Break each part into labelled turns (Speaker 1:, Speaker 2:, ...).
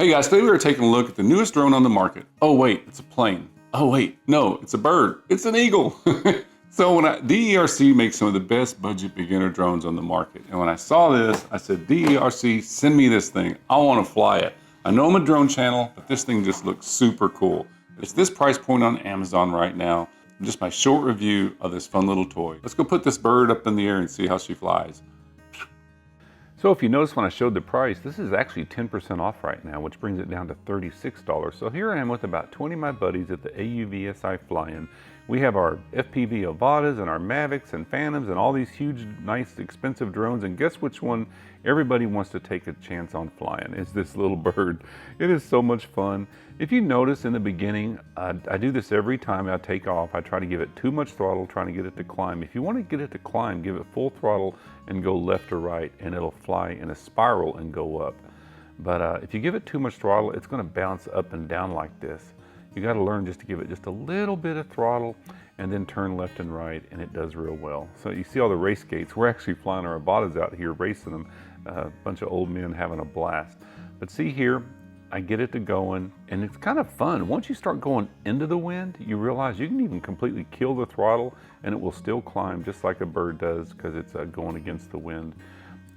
Speaker 1: Hey guys, today we are taking a look at the newest drone on the market. Oh wait, it's a plane. Oh wait, no, it's a bird. It's an eagle. So DERC makes some of the best budget beginner drones on the market. And when I saw this, I said, DERC, send me this thing. I want to fly it. I know I'm a drone channel, but this thing just looks super cool. It's this price point on Amazon right now. Just my short review of this fun little toy. Let's go put this bird up in the air and see how she flies.
Speaker 2: So if you notice when I showed the price, this is actually 10% off right now, which brings it down to $36. So here I am with about 20 of my buddies at the AUVSI fly-in. We have our FPV Avatas and our Mavics and Phantoms and all these huge, nice, expensive drones. And guess which one everybody wants to take a chance on flying? Is this little bird. It is so much fun. If you notice in the beginning, I do this every time I take off. I try to give it too much throttle, trying to get it to climb. If you want to get it to climb, give it full throttle and go left or right, and it'll fly in a spiral and go up. But if you give it too much throttle, it's going to bounce up and down like this. You got to learn just to give it just a little bit of throttle and then turn left and right, and it does real well. So you see all the race gates. We're actually flying our Avatas out here racing them. A bunch of old men having a blast. But see here, I get it to going, and it's kind of fun. Once you start going into the wind, you realize you can even completely kill the throttle and it will still climb just like a bird does because it's going against the wind.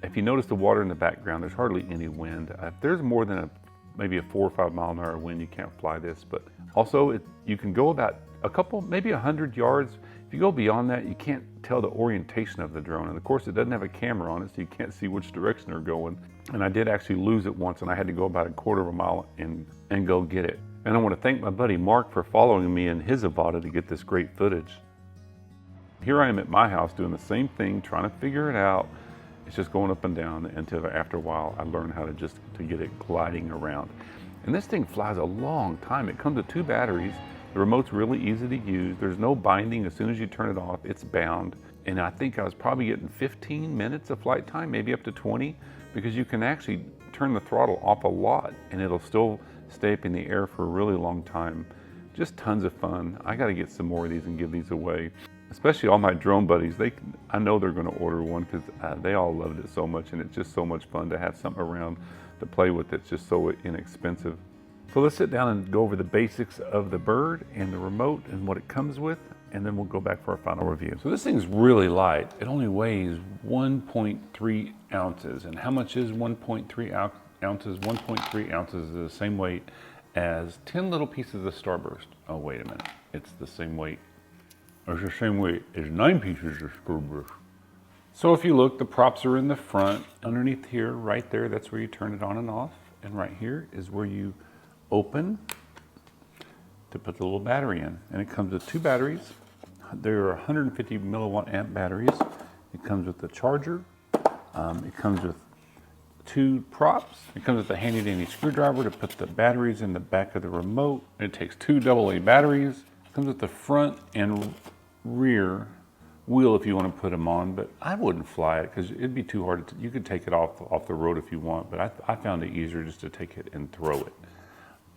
Speaker 2: If you notice the water in the background, there's hardly any wind. If there's more than maybe a 4 or 5 mile an hour wind, you can't fly this. But also you can go about a couple, maybe 100 yards. If you go beyond that, you can't tell the orientation of the drone. And of course, it doesn't have a camera on it, so you can't see which direction they're going. And I did actually lose it once, and I had to go about a quarter of a mile and go get it. And I want to thank my buddy Mark for following me in his Avata to get this great footage. Here I am at my house doing the same thing, trying to figure it out. It's just going up and down until after a while I learned how to get it gliding around. And this thing flies a long time. It comes with 2 batteries. The remote's really easy to use. There's no binding. As soon as you turn it off, it's bound. And I think I was probably getting 15 minutes of flight time, maybe up to 20, because you can actually turn the throttle off a lot and it'll still stay up in the air for a really long time. Just tons of fun. I got to get some more of these and give these away. Especially all my drone buddies, I know they're going to order one because they all loved it so much, and it's just so much fun to have something around to play with that's just so inexpensive. So let's sit down and go over the basics of the bird and the remote and what it comes with, and then we'll go back for our final review. So this thing's really light. It only weighs 1.3 ounces. And how much is 1.3 ounces? 1.3 ounces is the same weight as 10 little pieces of Starburst. Oh, wait a minute. It's the same weight. It's the same weight as 9 pieces of Starburst. So if you look, the props are in the front. Underneath here, right there, that's where you turn it on and off. And right here is where you open to put the little battery in. And it comes with 2 batteries. There are 150 milliwatt amp batteries. It comes with the charger. It comes with 2 props. It comes with a handy dandy screwdriver to put the batteries in the back of the remote. It takes 2 AA batteries. It comes with the front and rear wheel if you want to put them on, but I wouldn't fly it because it'd be too hard. You could take it off the road if you want, but I found it easier just to take it and throw it.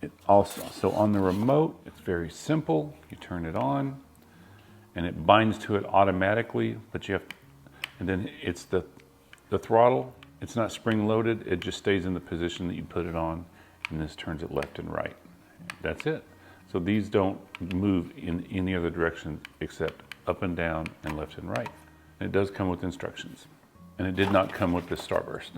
Speaker 2: It also, so on the remote, it's very simple. You turn it on and it binds to it automatically, but you have, and then it's the throttle. It's not spring loaded. It just stays in the position that you put it on, and this turns it left and right. That's it. So these don't move in any other direction except up and down and left and right. And it does come with instructions. And it did not come with this Starburst.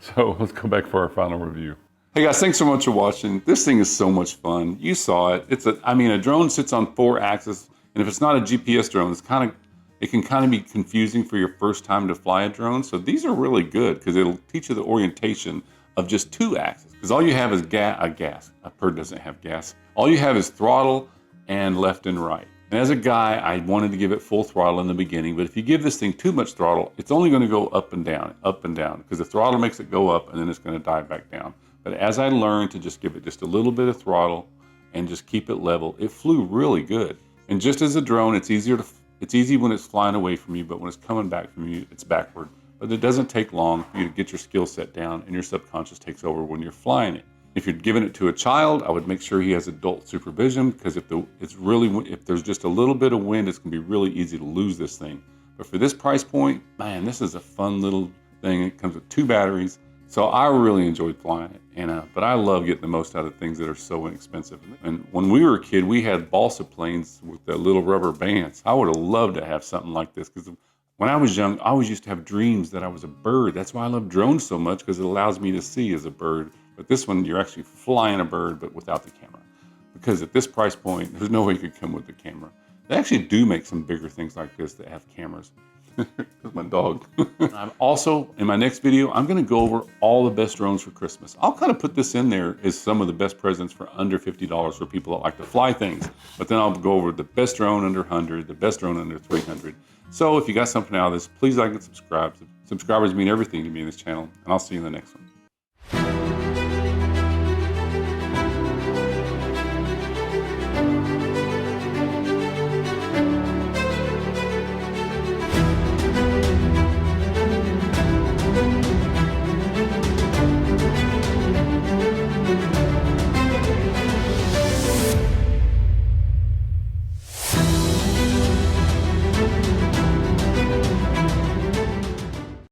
Speaker 2: So let's go back for our final review.
Speaker 1: Hey guys, thanks so much for watching. This thing is so much fun. You saw it. A drone sits on 4 axes, and if it's not a GPS drone, it can kind of be confusing for your first time to fly a drone. So these are really good because it'll teach you the orientation of just 2 axes. Because all you have is gas. A bird doesn't have gas. All you have is throttle and left and right. And as a guy, I wanted to give it full throttle in the beginning, but if you give this thing too much throttle, it's only going to go up and down, because the throttle makes it go up and then it's going to dive back down. But as I learned to just give it just a little bit of throttle and just keep it level, it flew really good. And just as a drone, it's easy when it's flying away from you, but when it's coming back from you, it's backward. But it doesn't take long for you to get your skill set down, and your subconscious takes over when you're flying it. If you're giving it to a child, I would make sure he has adult supervision, because if there's just a little bit of wind, it's going to be really easy to lose this thing. But for this price point, man, this is a fun little thing. It comes with 2 batteries. So I really enjoyed flying it, and but I love getting the most out of things that are so inexpensive. And when we were a kid, we had balsa planes with the little rubber bands. I would have loved to have something like this because when I was young, I always used to have dreams that I was a bird. That's why I love drones so much, because it allows me to see as a bird. But this one, you're actually flying a bird, but without the camera. Because at this price point, there's no way it could come with the camera. They actually do make some bigger things like this that have cameras. That's my dog. I'm also, in my next video, I'm going to go over all the best drones for Christmas. I'll kind of put this in there as some of the best presents for under $50 for people that like to fly things. But then I'll go over the best drone under 100, the best drone under 300. So if you got something out of this, please like and subscribe. Subscribers mean everything to me in this channel, and I'll see you in the next one.